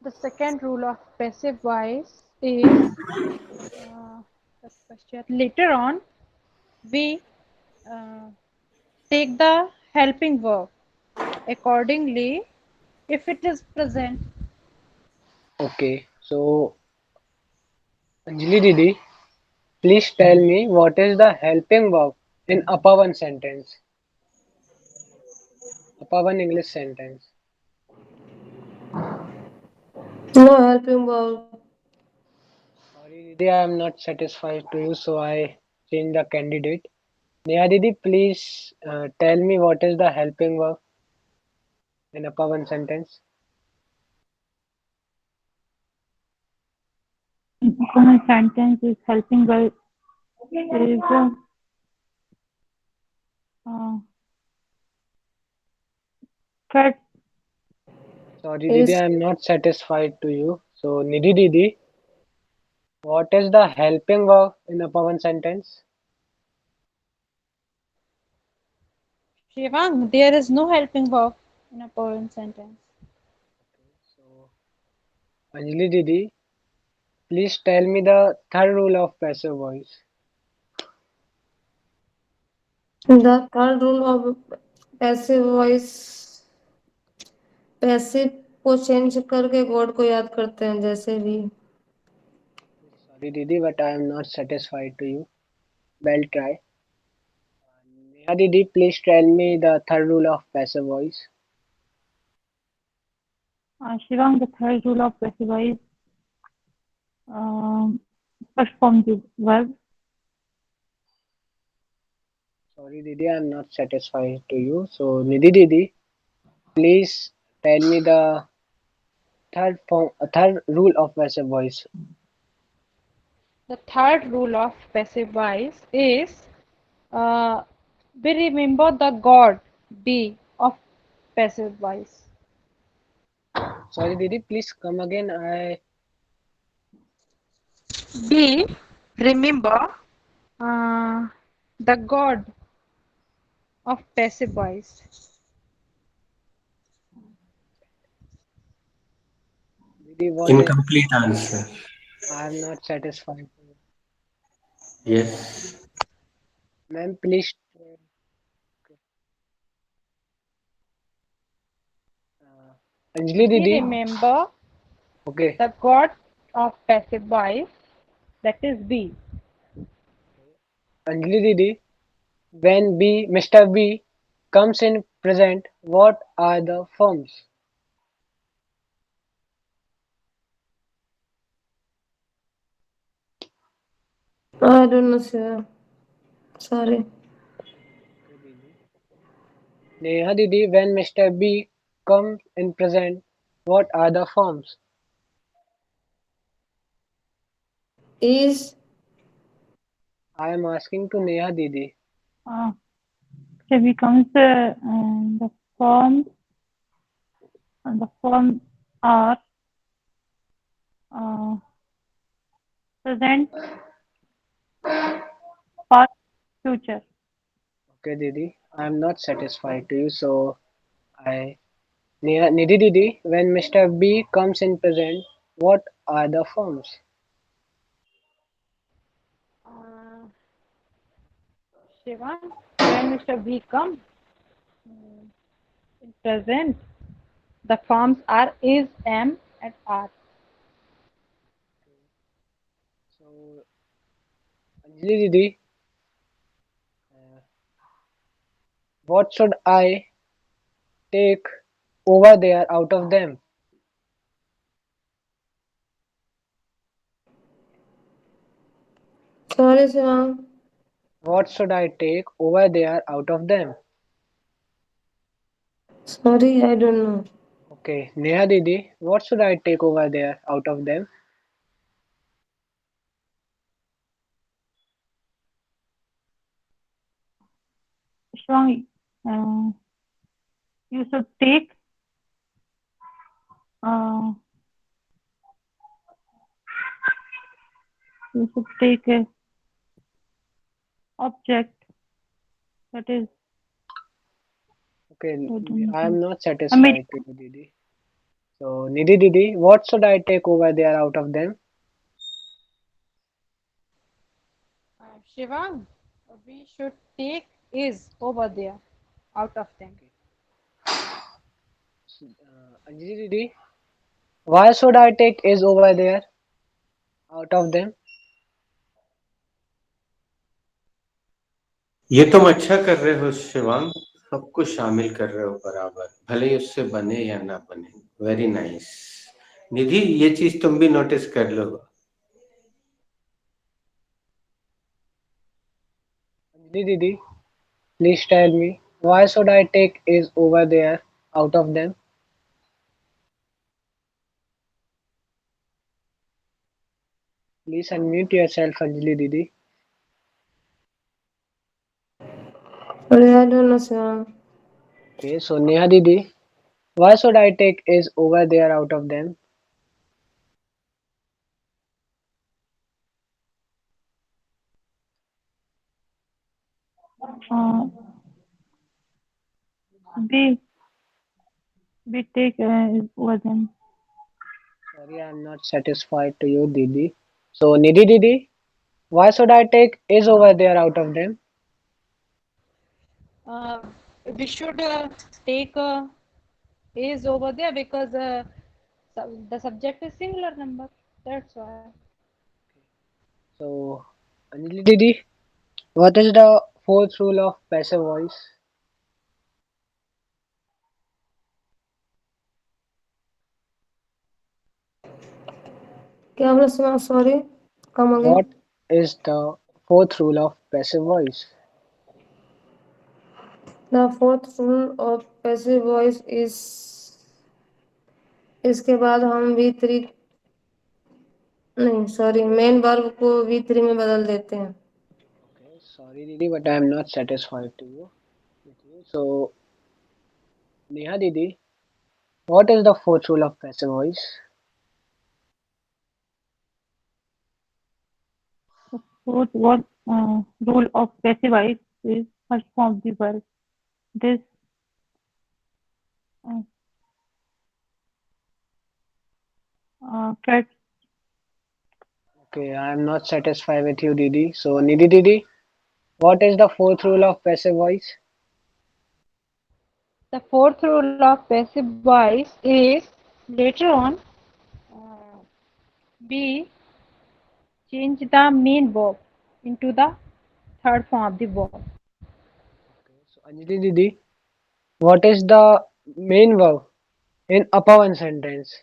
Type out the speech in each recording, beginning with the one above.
The second rule of passive voice is later on we uh, take the helping verb accordingly if it is present. Okay, so Anjali Didi, please tell me what is the helping verb in upper one sentence, upper one English sentence. No helping verb. Sorry Didi, I am not satisfied to you, so I change the candidate. Neha Didi, please tell me what is the helping verb in upper one sentence. Common sentence is helping by is uh, third. Sorry Didi, Is I am not satisfied to you. So Nidhi Didi, what is the helping verb in upper one sentence? Shivang, there is no helping verb in a poem sentence. So Anjali Didi, please tell me the third rule of passive voice. the third rule of passive voice. Passive को change करके God को याद करते हैं जैसे भी. Sorry Didi, but I am not satisfied to you. Well try. Neha Didi, please tell me the third rule of passive voice. Shivang, the third rule of passive voice um, first form the verb. Sorry Didi, I am not satisfied to you. So Nidhi Didi, please tell me the third rule of passive voice. The third rule of passive voice is uh, we remember the God be of passive voice. Sorry Didi, please come again. I Be remember uh, the God of passive voice. Didi, what is? Incomplete answer. I am not satisfied. Yes. Ma'am, please. Uh, Anjali We Didi. remember Okay. the God of passive voice, that is be. Anjali Didi, when Mr. B comes in present, what are the forms? I don't know sir. Sorry. Okay, Didi. Neha Didi, when Mr. B comes in present, what are the forms? Is I am asking to Neha Didi. Uh, so becomes the form are uh, present, past, future. Okay, Didi, I am not satisfied to you, so I Nidhi Didi, when Mr. B comes in present, what are the forms? Uh, Shivan, when Mr. B comes in present, the forms are is, am, and are. So, Anjali Didi, uh, what should I take over there out of them? sorry Shivang. What should I take over there out of them? Sorry, I don't know. Okay, Neha Didi, what should I take over there out of them? Shivan, uh, you should take uh, a object that is Okay, I don't I know, am not a medi- satisfied to you, Didi. So Nidhi Didi, what should I take over there out of them? Shivang, we should take is over there out of them. Okay. Anjali Didi, why should I take is over there out of them? ये तुम अच्छा कर रहे हो शिवांग, सबको शामिल कर रहे हो बराबर, भले ही उससे बने या ना बने। Very nice. निधि, ये चीज तुम भी नोटिस कर लो। Anjali Didi, please tell me why should I take is over there out of them? Please unmute yourself, Anjali Didi. Sorry, I don't know, sir. Okay, so Neha Didi, why should I take is over there out of them? Uh, we we take over them. Sorry, I'm not satisfied to you, Didi. So Nidhi Didi, why should I take is over there out of them? Uh, we should take is over there because the subject is singular number. That's why. So Anjali Didi, what is the fourth rule of passive voice? क्या बोला सुना? Sorry, come again. What is the fourth rule of passive voice? The fourth rule of passive voice is इसके बाद हम V3 नहीं sorry main verb को V3 में बदल देते हैं। Okay, sorry Didi, but I am not satisfied to you. With you. So Neha Didi, what is the fourth rule of passive voice? Fourth what rule of passive voice is first form of the verb. This uh, cat Okay, I am not satisfied with you, Didi. So Nidhi Didi, what is the fourth rule of passive voice? The fourth rule of passive voice is later on uh, we change the main verb into the third form of the verb. So Anjali Didi, what is the main verb in upper one sentence?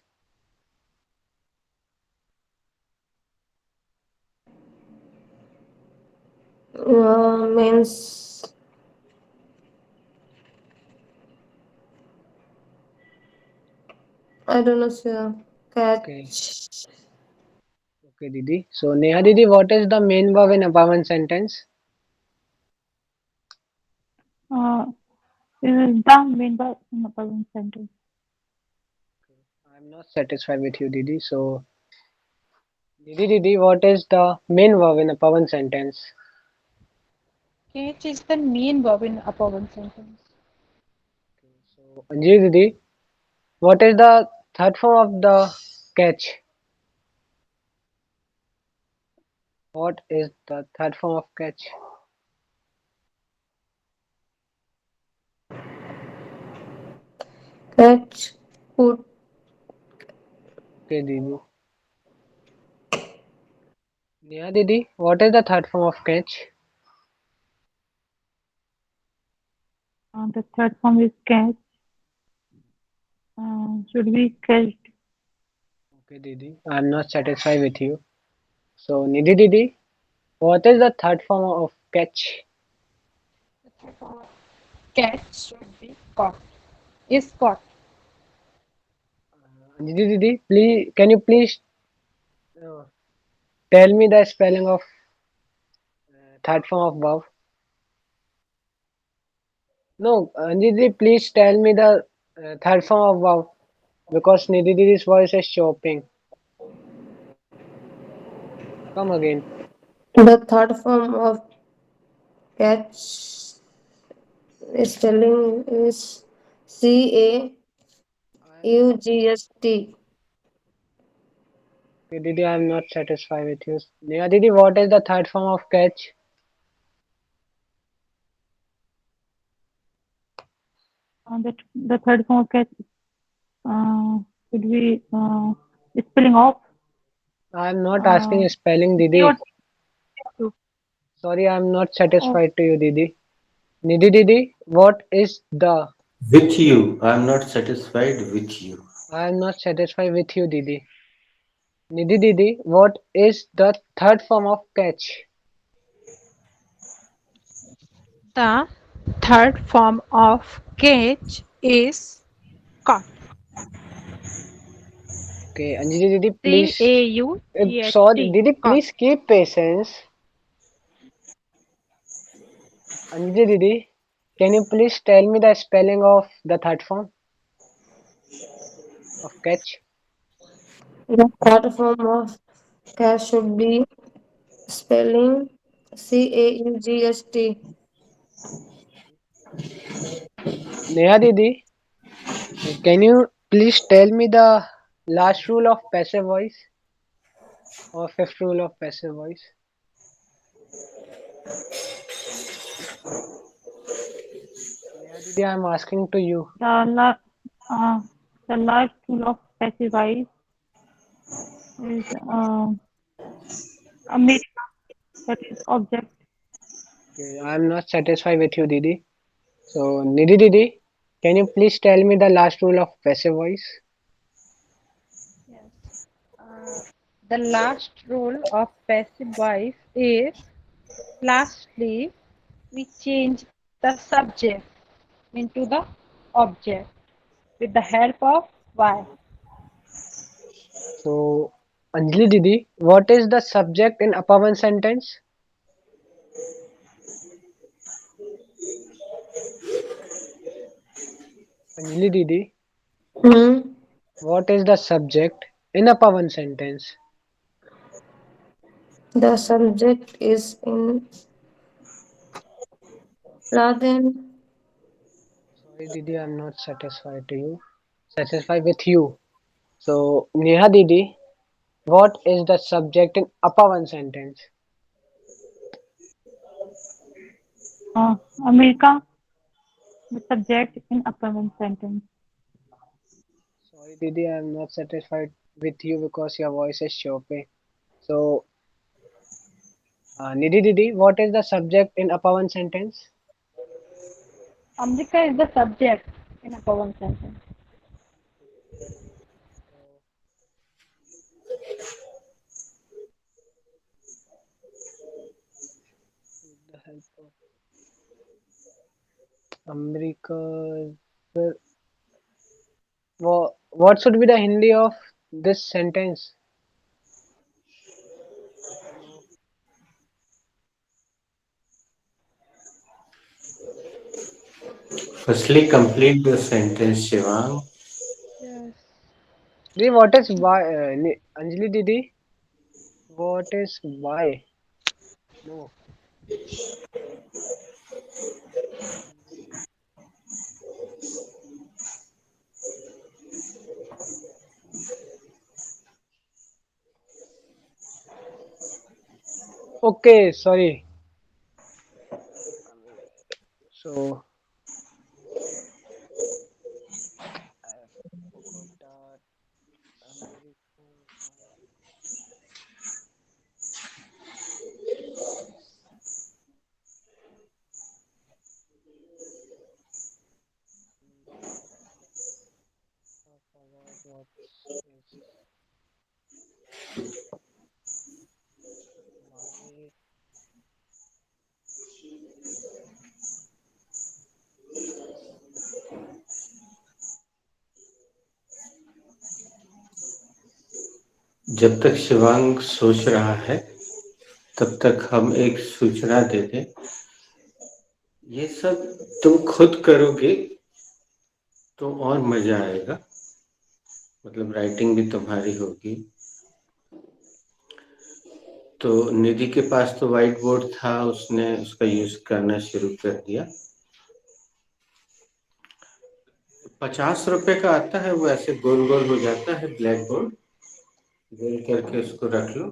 means I don't know sir. Okay, Catch. okay, Didi. So Neha Didi, what is the main verb in upper one sentence? uh, is the main verb in the present sentence. I'm not satisfied with you, Didi. So Didi, what is the main verb in upper one sentence? Catch is the main verb in upper one sentence. So Anjali Didi, what is the third form of the catch? What is the third form of catch? Catch. Put. Okay, Didi. Neha Didi, what is the third form of catch? The third form is catch. Should be catched. Okay, Didi. I'm not satisfied with you. So Nidhi Didi, what is the third form of catch? The third form of catch should be caught. Is caught. Nidhi Didi, please, can you please uh, tell me the spelling of third form of verb? No, Nidhi Didi, please tell me the third form of verb because Nidhi Didi's voice is chopping. Come again. The third form of catch spelling is CA. UGST. Okay, Didi, I'm not satisfied with you. Neha Didi, what is the third form of catch? The third form of catch would be spelling off. I'm not asking spelling, C or Didi. T. Sorry, I'm not Oh, satisfied to you, Didi. Nidhi Didi, what is the? With you. I'm not satisfied with you. I'm not satisfied with you, Didi. Nidhi Didi, what is the third form of catch? The third form of cage is caught. Okay, Anjali Didi, C please. A U G H Sorry, T. Didi, Caught. please keep patience. Anjali Didi, can you please tell me the spelling of the third form of catch? The third form of cash should be spelling CAUGST. Neha Didi, can you please tell me the last rule of passive voice or fifth rule of passive voice? Neha Didi, I'm asking to you. uh, the last tool of passive voice is America. That is object. Okay, I'm not satisfied with you, Didi. So, Nidhi Didi, can you please tell me the last rule of passive voice? Yes. Uh, the last rule of passive voice is lastly we change the subject into the object with the help of why. So, Anjali Didi, what is the subject in upper one sentence? Anjali Didi, Hmm. what is the subject in upper one sentence? The subject is in Laden. Sorry, Didi, I'm not satisfied to you. Satisfied with you. So, Neha Didi, what is the subject in upper one sentence? America, the subject in upper one sentence. Sorry, Didi, I'm not satisfied with you because your voice is choppy. So, Nidhi Didi, what is the subject in upper one sentence? America is the subject in upper one sentence. With the help of America, the, what should be the Hindi of this sentence? No. Firstly, complete the sentence, Shivang. Yes. Didi, what is why? Anjali Didi, what is why? No. Okay, sorry. So, I forgot that American. I forgot what is why. जब तक शिवांग सोच रहा है तब तक हम एक सूचना दे दें। ये सब तुम खुद करोगे तो और मजा आएगा, मतलब राइटिंग भी तुम्हारी होगी। तो निधि के पास तो व्हाइट बोर्ड था, उसने उसका यूज करना शुरू कर दिया। ₹50 का आता है, वो ऐसे गोल गोल हो जाता है ब्लैक बोर्ड, गोल करके उसको रख लो,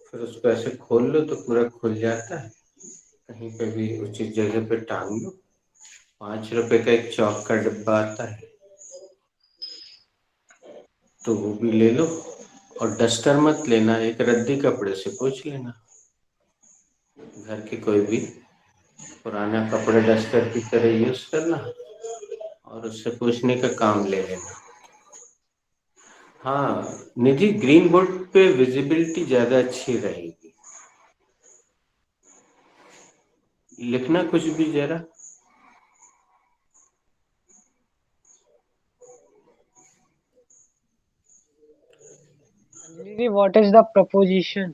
फिर उसको ऐसे खोल लो तो पूरा खुल जाता है, कहीं पे भी उचित जगह पे टांग लो। ₹5 का एक चौक का डिब्बा आता है, तो वो भी ले लो। और डस्टर मत लेना, एक रद्दी कपड़े से पोंछ लेना, घर के कोई भी पुराना कपड़े डस्टर की तरह यूज करना और उससे पोंछने का काम ले लेना। हाँ निधि, ग्रीन बोर्ड पे विजिबिलिटी ज्यादा अच्छी रहेगी। लिखना कुछ भी जरा। Anjali, what is the proposition?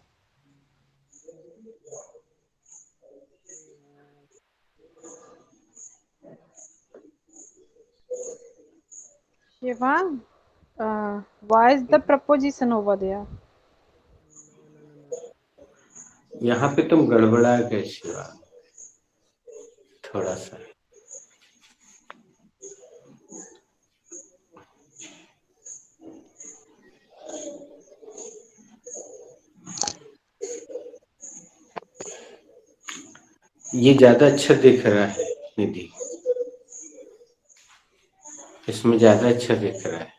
Shivang, why is the preposition over there? यहाँ पे तुम गड़बड़ा गए शिवा, थोड़ा सा। ये ज्यादा अच्छा दिख रहा है निधि, इसमें ज्यादा अच्छा दिख रहा है।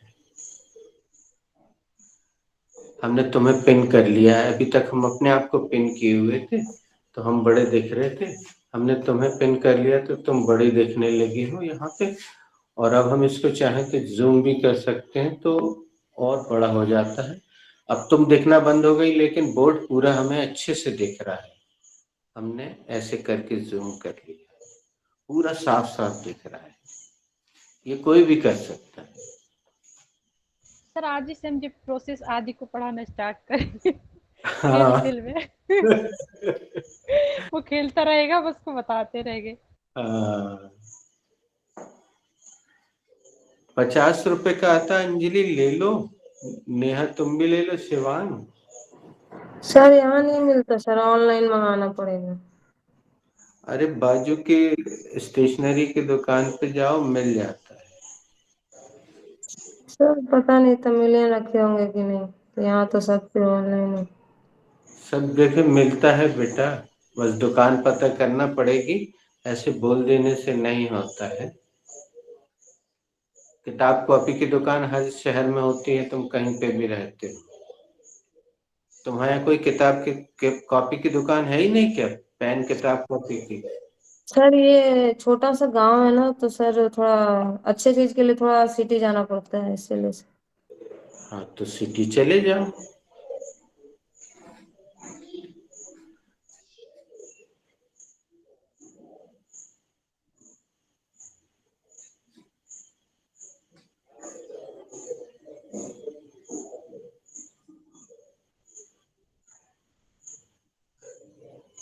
हमने तुम्हें पिन कर लिया है, अभी तक हम अपने आप को पिन किए हुए थे तो हम बड़े दिख रहे थे। हमने तुम्हें पिन कर लिया तो तुम बड़ी दिखने लगी हो यहाँ पे। और अब हम इसको चाहें तो जूम भी कर सकते हैं तो और बड़ा हो जाता है। अब तुम दिखना बंद हो गई, लेकिन बोर्ड पूरा हमें अच्छे से दिख रहा है। हमने ऐसे करके जूम कर लिया, पूरा साफ साफ दिख रहा है। ये कोई भी कर सकता है। सर आज ही से हम ये प्रोसेस आदि को पढ़ाना स्टार्ट करेंगे हाँ। खेल में वो खेलता रहेगा, बस को बताते रहेंगे। हाँ। ₹50 का आता है, अंजलि ले लो। नेहा तुम भी ले लो, शिवांग। सर यहाँ नहीं मिलता सर, ऑनलाइन मंगाना पड़ेगा। अरे बाजू के स्टेशनरी की दुकान पे जाओ, मिल जाता है। सर पता नहीं तमिलियन रखे होंगे कि नहीं, तो यहाँ तो सब पे ऑनलाइन है। सब जगह मिलता है बेटा, बस दुकान पता करना पड़ेगी, ऐसे बोल देने से नहीं होता है। किताब कॉपी की दुकान हर शहर में होती है, तुम कहीं पे भी रहते हो। तुम्हारे यहाँ कोई किताब की कॉपी की दुकान है ही नहीं क्या? पेन किताब कॉपी की? सर ये छोटा सा गांव है ना, तो सर थोड़ा अच्छे चीज के लिए थोड़ा सिटी जाना पड़ता है, इसीलिए सर। हाँ तो सिटी चले जाओ।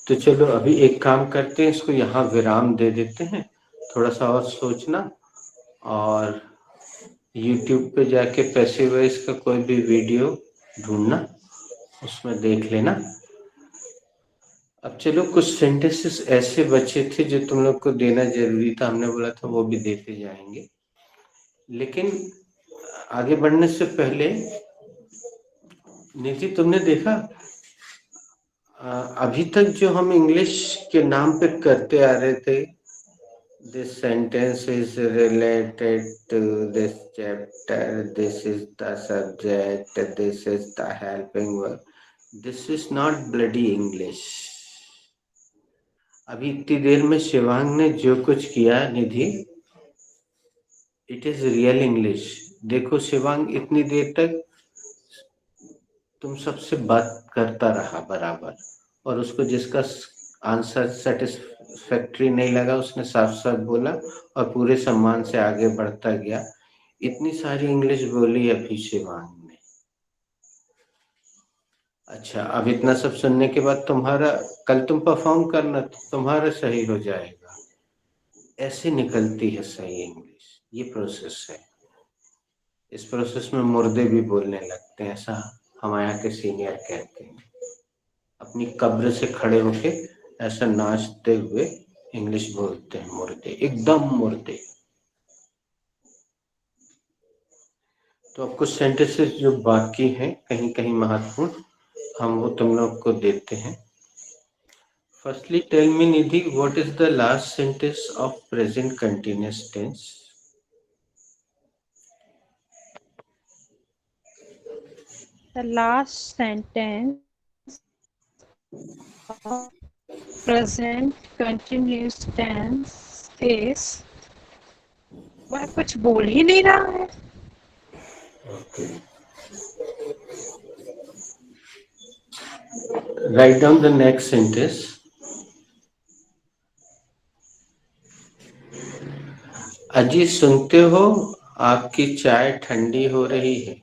तो चलो अभी एक काम करते हैं, इसको यहाँ विराम दे देते हैं, थोड़ा सा और सोचना, और YouTube पे जाके पैसिव वॉइस का कोई भी वीडियो ढूंढना, उसमें देख लेना। अब चलो कुछ सेंटेंसेस ऐसे बचे थे जो तुम लोग को देना जरूरी था, हमने बोला था वो भी देते जाएंगे। लेकिन आगे बढ़ने से पहले निधि, तुमने देखा अभी तक जो हम इंग्लिश के नाम पे करते आ रहे थे, this sentence is related to this chapter, this is the subject, this is the helping verb, this is not bloody English. अभी इतनी देर में शिवांग ने जो कुछ किया Nidhi, it is real English. देखो शिवांग, इतनी देर तक तुम सबसे बात करता रहा बराबर, और उसको जिसका आंसर सेटिस्फैक्ट्री नहीं लगा उसने साफ साफ बोला और पूरे सम्मान से आगे बढ़ता गया। इतनी सारी इंग्लिश बोली अभी शिवांग ने। अच्छा, अब इतना सब सुनने के बाद तुम्हारा, कल तुम परफॉर्म करना तो तुम्हारा सही हो जाएगा। ऐसे निकलती है सही इंग्लिश, ये प्रोसेस है। इस प्रोसेस में मुर्दे भी बोलने लगते हैं, ऐसा हमारे यहाँ के सीनियर कहते हैं। अपनी कब्र से खड़े होके ऐसा नाचते हुए इंग्लिश बोलते हैं मुर्दे, एकदम मुर्दे। तो अब कुछ सेंटेंसेस जो बाकी हैं कहीं कहीं महत्वपूर्ण, हम वो तुम लोग को देते हैं. Firstly, tell me, Nidhi, what is the last sentence of present continuous tense? The last sentence of present continuous tense is, वह कुछ बोल ही नहीं रहा है. Okay. Write down the next sentence. अजी सुनते हो, आपकी चाय ठंडी हो रही है.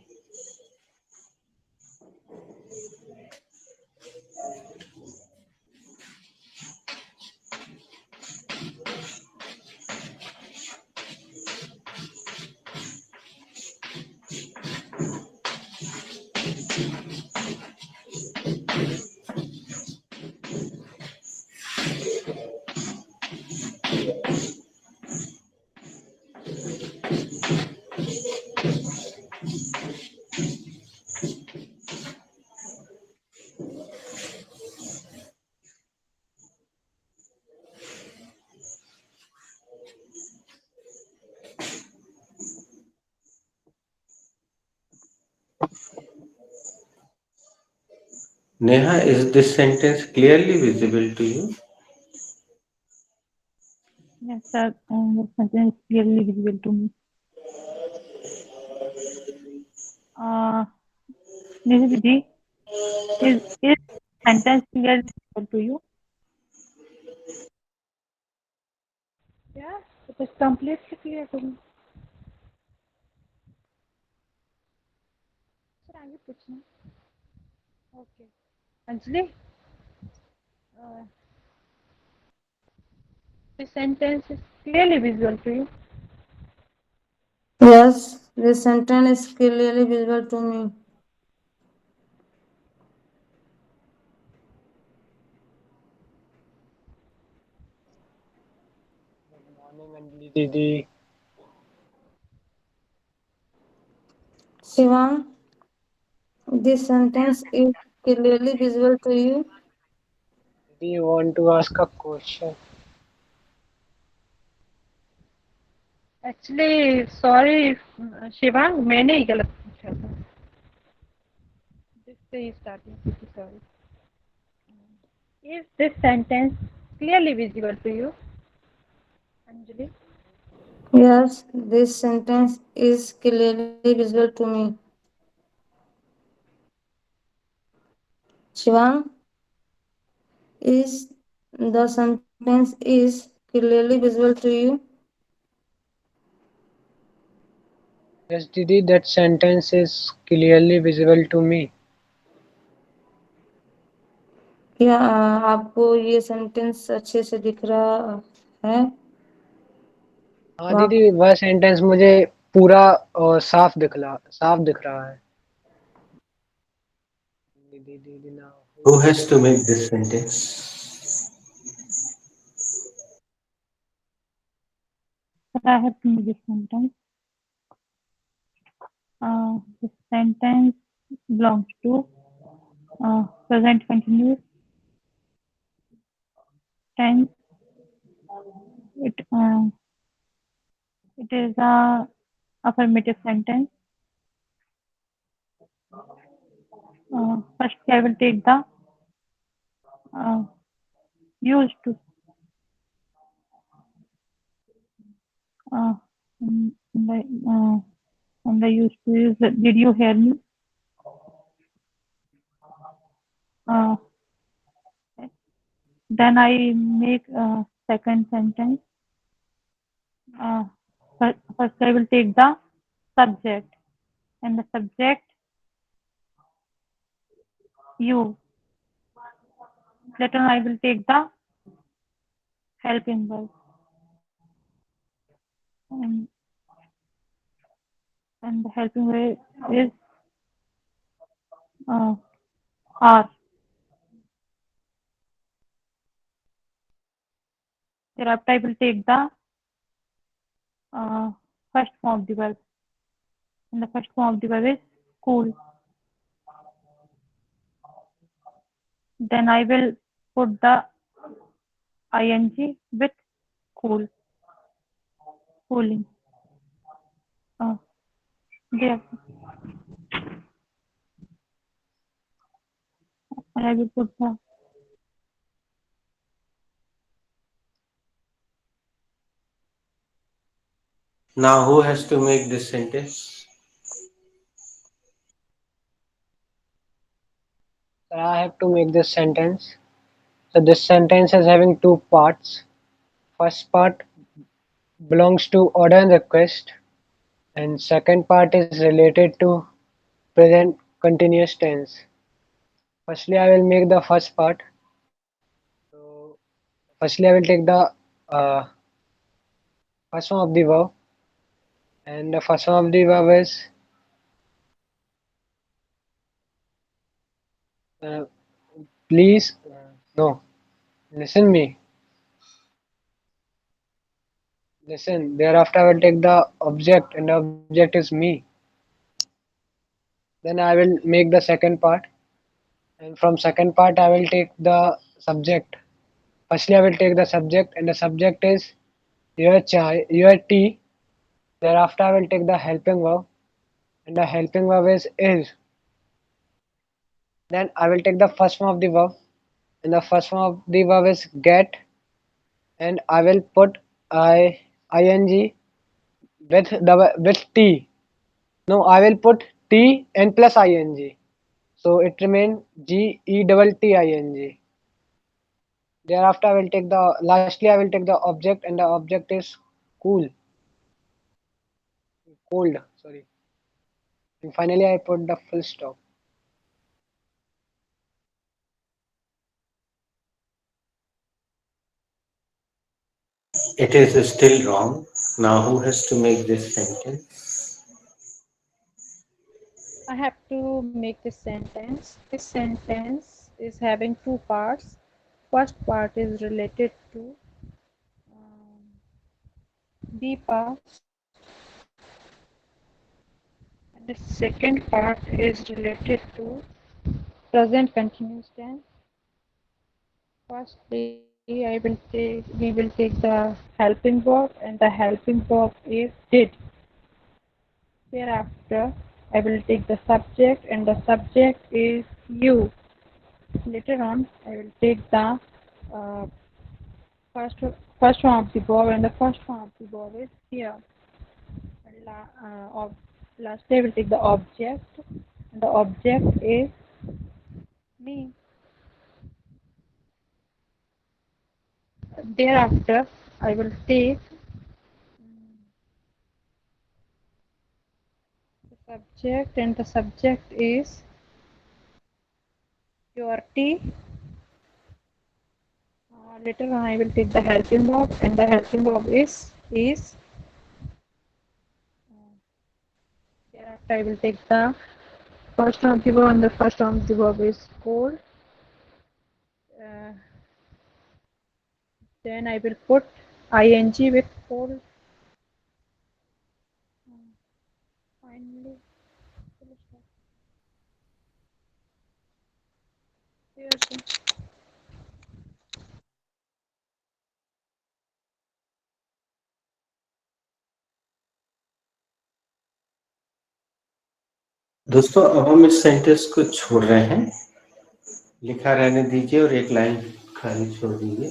Neha, is this sentence clearly visible to you? Yes, sir. The sentence is clearly visible to me. Nidhi Didi, is sentence clearly visible to you? Yeah, it is completely clear to me. Sir आगे पूछना. Okay. Anjali, the sentence is clearly visible to you. Yes, this sentence is clearly visible to me. Good morning, Anjali Didi. Shivam, this sentence is clearly visible to you. Do you want to ask a question? Actually, sorry, Shivang, मैंने ही गलत पूछा था. जिससे ही starting की थी, sorry. Is this sentence clearly visible to you, Anjali? Yes, this sentence is clearly visible to me. Shivam, is the sentence is clearly visible to you? Yes, Didi, that sentence is clearly visible to me. क्या आपको ये sentence अच्छे से दिख रहा है? हाँ दीदी, वह सेंटेंस मुझे पूरा साफ दिख रहा है. दीदी दीदी ना. Who has to make this sentence? I have to make this sentence. This sentence belongs to present continuous tense. It is a affirmative sentence. First, I will take the used to. And the used to is, did you hear me? Then I make second sentence. First I will take the subject, and the subject you. Later on I will take the helping verb. And the helping verb is are. Thereafter I will take the first form of the verb. and the first form of the verb is cool. Then I will put the ing with cool, cooling. Uh, there, and I will put the Now, who has to make this sentence? So I have to make this sentence. So this sentence is having two parts. First part belongs to order and request, and second part is related to present continuous tense. Firstly, I will make the first part. So firstly, I will take the uh, first form of the verb, and the first form of the verb is uh, please. No, listen me. Listen. Thereafter, I will take the object, and the object is me. Then I will make the second part, and from second part I will take the subject. Firstly, I will take the subject, and the subject is your chai, your tea. Thereafter, I will take the helping verb, and the helping verb is. Then I will take the first form of the verb, and the first form of the verb is get, and I will put ing with t. No, I will put t and plus ing. So it remain Getting. Thereafter, I will take the lastly I will take the object, and the object is cool, cold. Sorry. And finally, I put the full stop. It is still wrong. Now, who has to make this sentence? I have to make this sentence. This sentence is having two parts. First part is related to the past, and the second part is related to present continuous tense. Firstly, we will take the helping verb, and the helping verb is did. Thereafter, I will take the subject, and the subject is you. Later on, I will take the uh, first first one of the verb, and the first one of the verb is here. And lastly, I will take the object, and the object is me. Thereafter, I will take the subject, and the subject is your tea. Later on, I will take the helping verb, and the helping verb is. Thereafter, I will take the first one of the verb, and the first one of the verb is cold. Uh, then I will put ing with cold. Finally, here's दोस्तों, अब हम इस sentence को छोड़ रहे हैं, लिखा रहने दीजिए और एक लाइन खाली छोड़ दीजिए।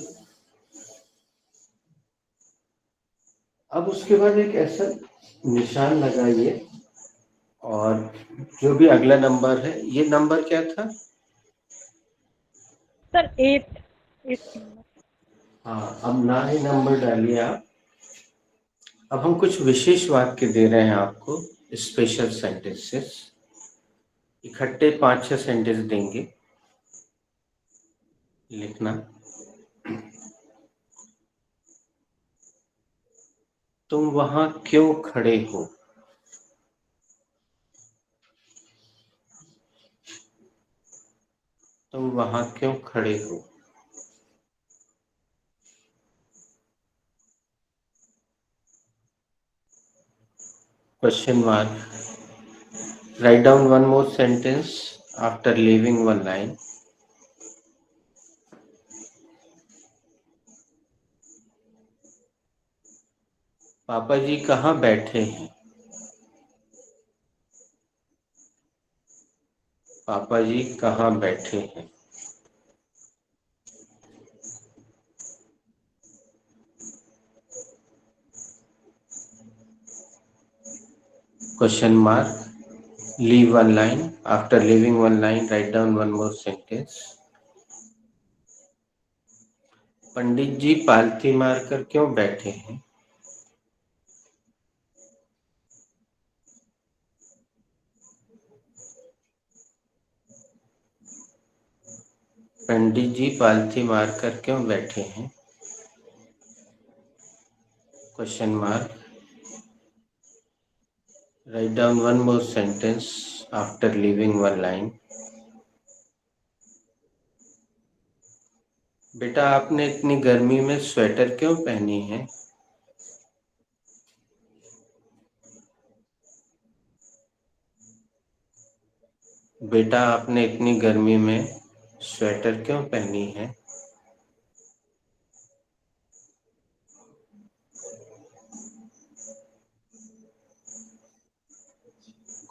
अब उसके बाद एक ऐसा निशान लगाइए, और जो भी अगला नंबर है, ये नंबर क्या था? सर 8 हाँ, अब ना ही नंबर डालिए आप। अब हम कुछ विशेष वाक्य दे रहे हैं आपको, स्पेशल सेंटेंसेस। इकट्ठे 5-6 सेंटेंस देंगे, लिखना। तुम वहां क्यों खड़े हो? तुम वहां क्यों खड़े हो? Question mark. Write down one more sentence after leaving one line. पापा जी कहाँ बैठे हैं? पापा जी कहाँ बैठे हैं? Question mark. Leave one line. After leaving one line, write down one more sentence. पंडित जी पालथी मारकर क्यों बैठे हैं? पंडित जी पालथी मारकर क्यों बैठे हैं? Question mark. Write down one more sentence after leaving one line. बेटा आपने इतनी गर्मी में स्वेटर क्यों पहनी है? बेटा आपने इतनी गर्मी में स्वेटर क्यों पहनी है?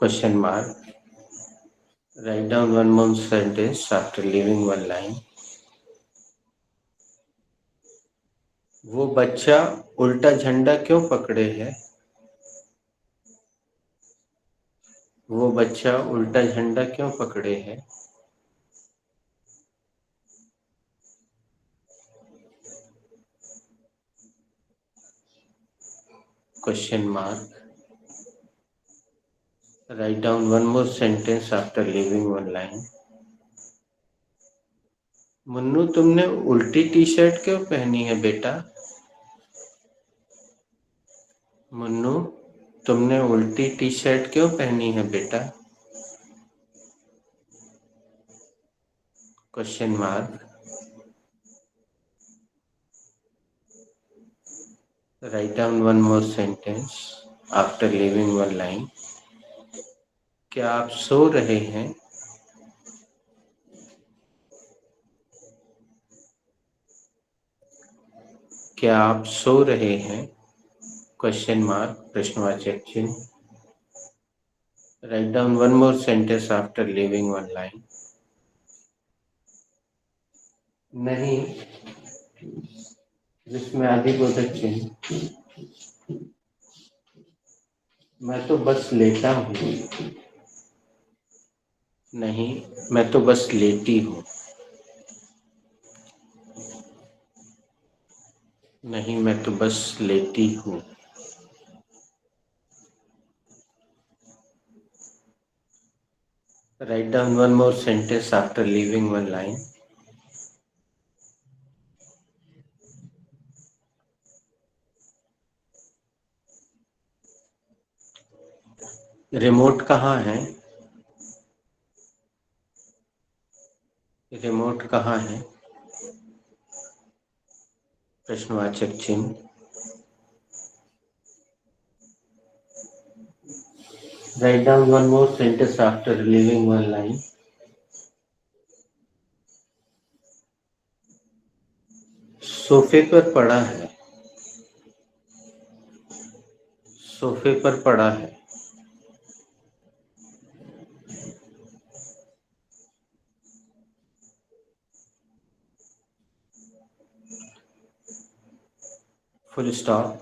Question mark. Write down one more sentence after leaving one line. वो बच्चा उल्टा झंडा क्यों पकड़े है? वो बच्चा उल्टा झंडा क्यों पकड़े है? Question mark. Write down one more sentence after leaving one line. Munnu तुमने उल्टी टी शर्ट क्यों पहनी है बेटा? मुन्नू तुमने उल्टी टी शर्ट क्यों पहनी है बेटा? Question mark. Write down one more sentence after leaving one line. क्या आप सो रहे हैं? क्या आप सो रहे हैं? Question mark. प्रश्नवाचक चिन्ह. Write down one more sentence after leaving one line. नहीं, जिसमें आदिबोधक चिन्ह. मैं तो बस लेटा हूँ. नहीं, मैं तो बस लेटी हूँ. नहीं, मैं तो बस लेटी हूँ. Write down one more sentence after leaving one line. Remote कहाँ है? रिमोट कहाँ है? प्रश्नवाचक चिन्ह. Write down one more sentence after leaving one line. सोफे पर पड़ा है. सोफे पर पड़ा है. Full stop.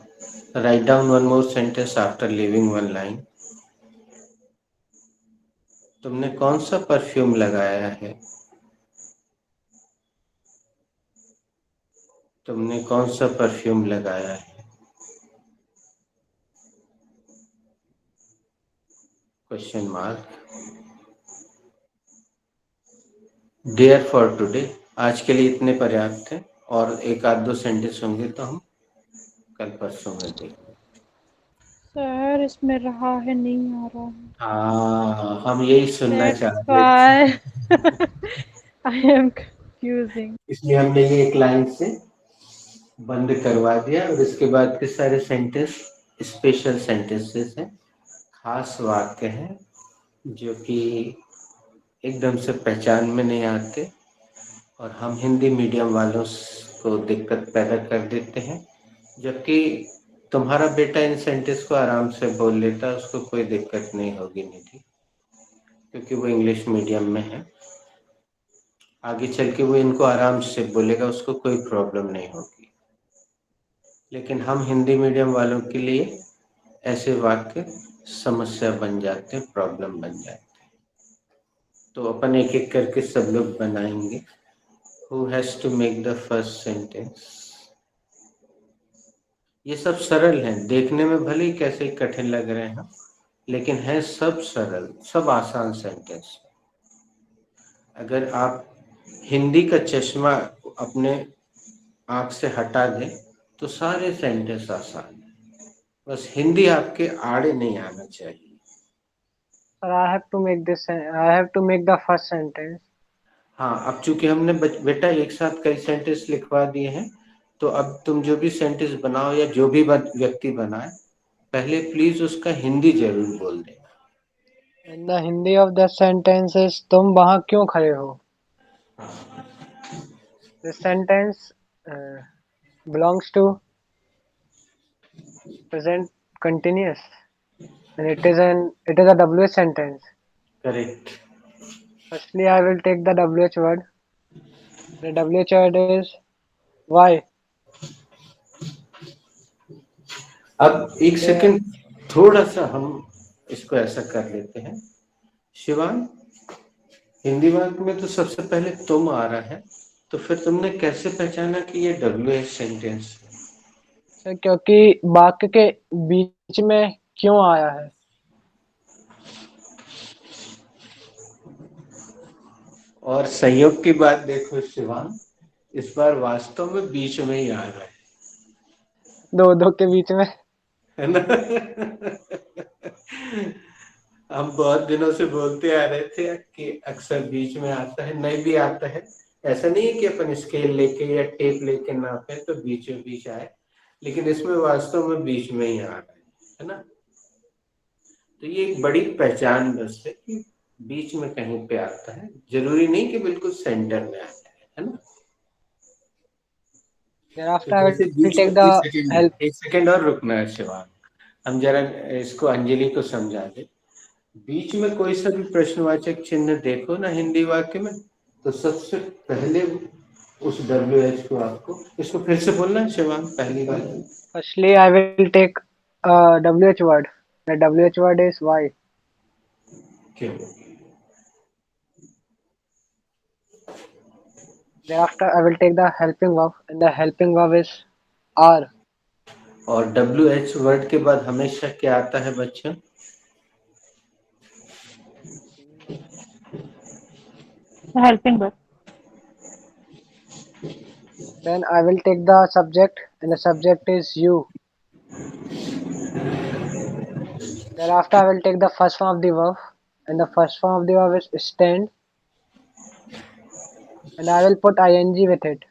Write down one more sentence after leaving one line. तुमने कौन सा परफ्यूम लगाया है? तुमने कौन सा परफ्यूम लगाया है? Question mark. Dear for today. आज के लिए इतने पर्याप्त है और एक आध दो सेंटेंस होंगे तो हम कल परसों में देखेंगे. सर इसमें रहा है नहीं आ रहा है. हाँ, हम यही सुनना That's चाहते why थे. I am confusing. इसलिए हमने ये एक लाइन से बंद करवा दिया और इसके बाद के सारे सेंटेंस स्पेशल सेंटेंसेस हैं, खास वाक्य हैं जो कि एकदम से पहचान में नहीं आते और हम हिंदी मीडियम वालों को दिक्कत पैदा कर देते हैं, जबकि तुम्हारा बेटा इन सेंटेंस को आराम से बोल लेता है, उसको कोई दिक्कत नहीं होगी निधि, क्योंकि वो इंग्लिश मीडियम में है। आगे चल के वो इनको आराम से बोलेगा, उसको कोई प्रॉब्लम नहीं होगी। लेकिन हम हिंदी मीडियम वालों के लिए ऐसे वाक्य समस्या बन जाते हैं, प्रॉब्लम बन जाते हैं। तो अपन एक एक करके सब लोग बनाएंगे। Who has to make the first sentence? ये सब सरल हैं, देखने में भले ही कैसे कठिन लग रहे हैं, लेकिन है सब सरल, सब आसान सेंटेंस। अगर आप हिंदी का चश्मा अपने आंख से हटा दें तो सारे सेंटेंस आसान है, बस हिंदी आपके आड़े नहीं आना चाहिए। Sir, I have to make this. I have to make the first sentence. हाँ, अब चूंकि हमने बेटा एक साथ कई सेंटेंस लिखवा दिए हैं, तो अब तुम जो भी सेंटेंस बनाओ या जो भी व्यक्ति बनाए, पहले प्लीज उसका हिंदी जरूर बोल देना। And the Hindi of the sentence is तुम वहाँ क्यों खड़े हो? This sentence belongs to present continuous, and it is a WH sentence. Correct. Firstly, I will take the WH word. The WH word is why. अब एक second, थोड़ा सा हम इसको ऐसा कर लेते हैं। शिवांग, हिंदी वाक्य में तो सबसे पहले तुम आ रहा है, तो फिर तुमने कैसे पहचाना कि ये WH सेंटेंस है? सर, क्योंकि वाक्य के बीच में क्यों आया है। और संयोग की बात देखो शिवांग, इस बार वास्तव में बीच में ही आ रहा है, दो के बीच में, है ना? हम बहुत दिनों से बोलते आ रहे थे कि अक्सर बीच में आता है, नहीं भी आता है। ऐसा नहीं है कि अपन स्केल लेके या टेप लेके नापे तो बीचों बीच आए, लेकिन इसमें वास्तव में बीच में ही आ रहा है ना? तो ये एक बड़ी पहचान बस है कि बीच में कहीं पे आता है, जरूरी नहीं कि बिल्कुल सेंटर में आता है ना? तो thereafter I जैसे will बीच में, take the help. एक सेकंड और रुकना है शिवांग, हम जरा इसको अंजलि को समझा दे। बीच में कोई सा भी प्रश्नवाचक चिन्ह देखो ना हिंदी वाक्य में, तो सबसे पहले उस WH को आपको, इसको फिर से बोलना है शिवांग, पहली बार। Firstly, I will take WH word. The WH word is why. क्यों? Thereafter, I will take the helping verb, and the helping verb is are. और WH वर्ड के बाद हमेशा क्या आता है बच्चों? Helping verb. Then I will take the subject, and the subject is you. Thereafter, I will take the first form of the verb, and the first form of the verb is stand, and I will put ing with it.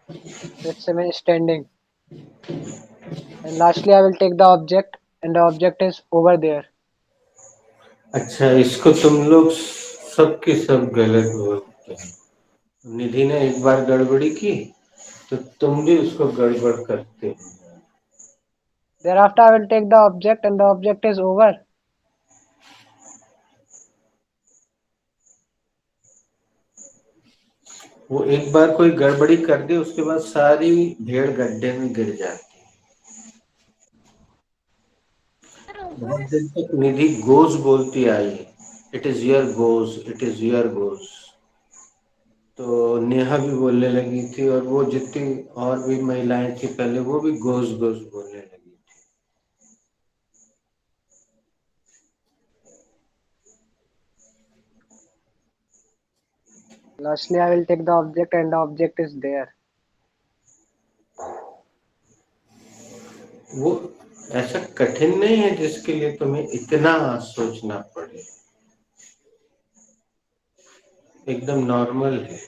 It's standing. And lastly, I will take the object, and the object is over there. अच्छा, इसको तुम लोग सब के सब गलत बोलते हैं। निधि ने एक बार गड़बड़ी की तो तुम भी उसको गड़बड़ करते हो। Thereafter, I will take the object, and the object is over. वो एक बार कोई गड़बड़ी कर दे, उसके बाद सारी भेड़ गड्ढे में गिर जाती है। बहुत दिन तक निधि गोज बोलती आई है, it is your goes, it is your goes. तो नेहा भी बोलने लगी थी, और वो जितनी और भी महिलाएं थी पहले, वो भी गोज गोज बोलने लगी थी। Lastly, I will take the object, and the object is there. वो ऐसा कठिन नहीं है जिसके लिए तुम्हें इतना सोचना पड़े, एकदम नॉर्मल है।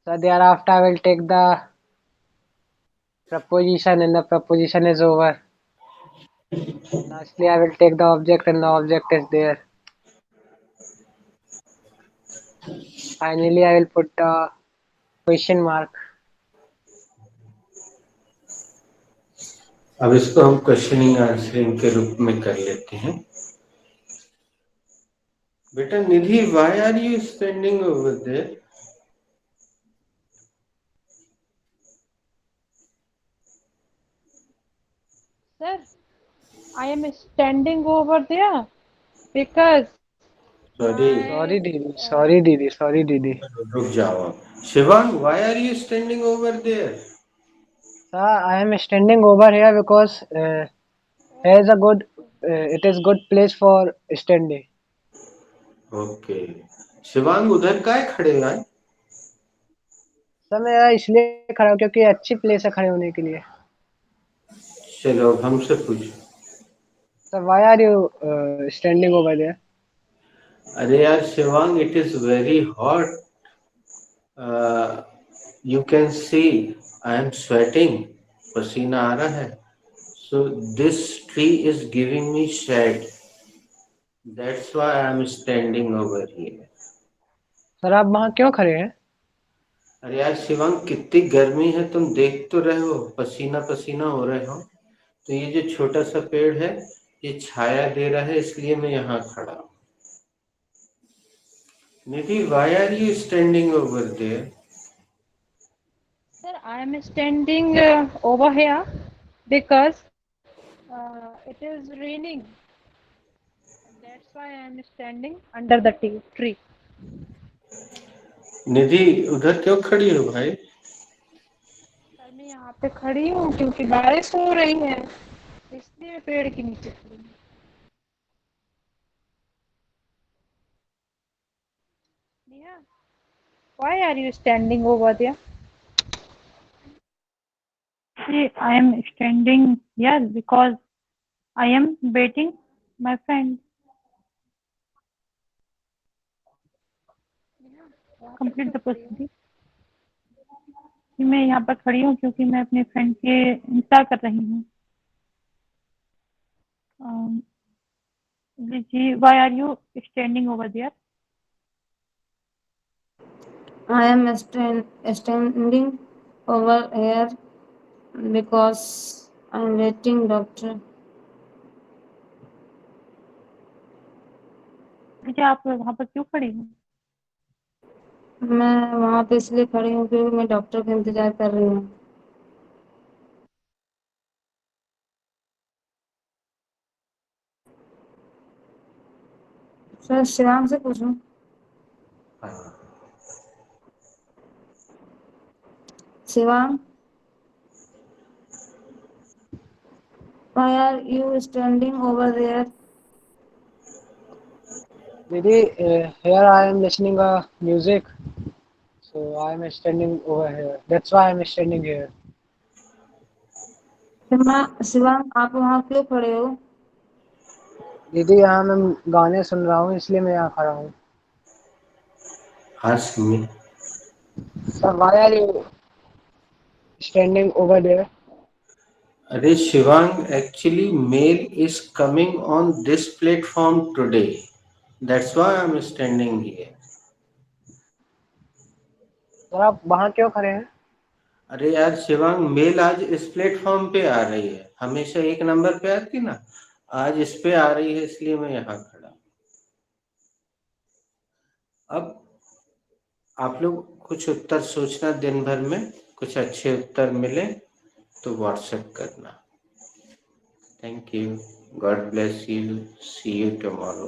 So thereafter I will take the preposition and the preposition is over. Lastly I will take the object and the object is there. Finally I will put the question mark. अब इसको हम questioning answering के रूप में कर लेते हैं। बेटा Nidhi, why are you standing over there? Sir, I am standing over there because sorry Sorry Didi. रुक जाओ। Shivang, why are you standing over there? Sir, I am standing over here because here is a good it is good place for standing. Okay. Shivang, उधर काहे खड़े हैं? Sir मैं यहाँ इसलिए खड़ा हूँ क्योंकि अच्छी प्लेस है खड़े होने के लिए। चलो अब हमसे पूछो। Sir why are you standing over there? अरे यार Shivang, it is very hot, you can see I am sweating, पसीना आ रहा है। So this tree is giving me shade, that's why I am standing over here. Sir आप वहाँ क्यों खड़े हैं? अरे यार शिवांग, कितनी गर्मी है, तुम देख तो रहे हो, पसीना पसीना हो रहे हो। तो ये जो छोटा सा पेड़ है ये छाया दे रहा है, इसलिए मैं यहाँ खड़ा हूँ। Nidhi, why are you standing over there? sir, I am standing over here because it is raining. That's why I am standing under the tree. निधि, उधर क्यों खड़ी हो भाई? सर मैं यहाँ पे खड़ी हूँ क्योंकि बारिश हो रही है, इसलिए मैं पेड़ के नीचे खड़ी हूँ। Neha, why are you standing over there? See, I am standing here because I am waiting my friend. Complete the procedure. मैं यहाँ पर खड़ी हूँ क्योंकि मैं अपने फ्रेंड के इंतजार कर रही हूँ। जी, why are you standing over there? I am standing over here because I am waiting, doctor. जी, आप वहाँ पर क्यों खड़ी हैं? मैं वहाँ पे इसलिए खड़ी हूँ क्योंकि मैं डॉक्टर का इंतजार कर रही हूँ। सर शिवांग से पूछूं? Shivang, why are you standing over there? Didi, here I am listening music, so I am standing over here. That's why I am standing here. Shivang, आप वहाँ क्यों खड़े हो? दीदी यहाँ मैं गाने सुन रहा हूँ इसलिए मैं यहाँ खड़ा हूँ। Ask me. Sir, why are you standing over there? अरे Shivang, actually mail is coming on this platform today. That's why I'm standing here. Sir आप वहाँ क्यों खड़े हैं? अरे यार शिवांग, मेल आज इस प्लेटफॉर्म पे आ रही है, हमेशा एक नंबर पे आती ना, आज इस पे आ रही है, इसलिए मैं यहाँ खड़ा हूँ। अब आप लोग कुछ उत्तर सोचना, दिन भर में कुछ अच्छे उत्तर मिले तो व्हाट्सएप करना। Thank you, God bless you, see you tomorrow.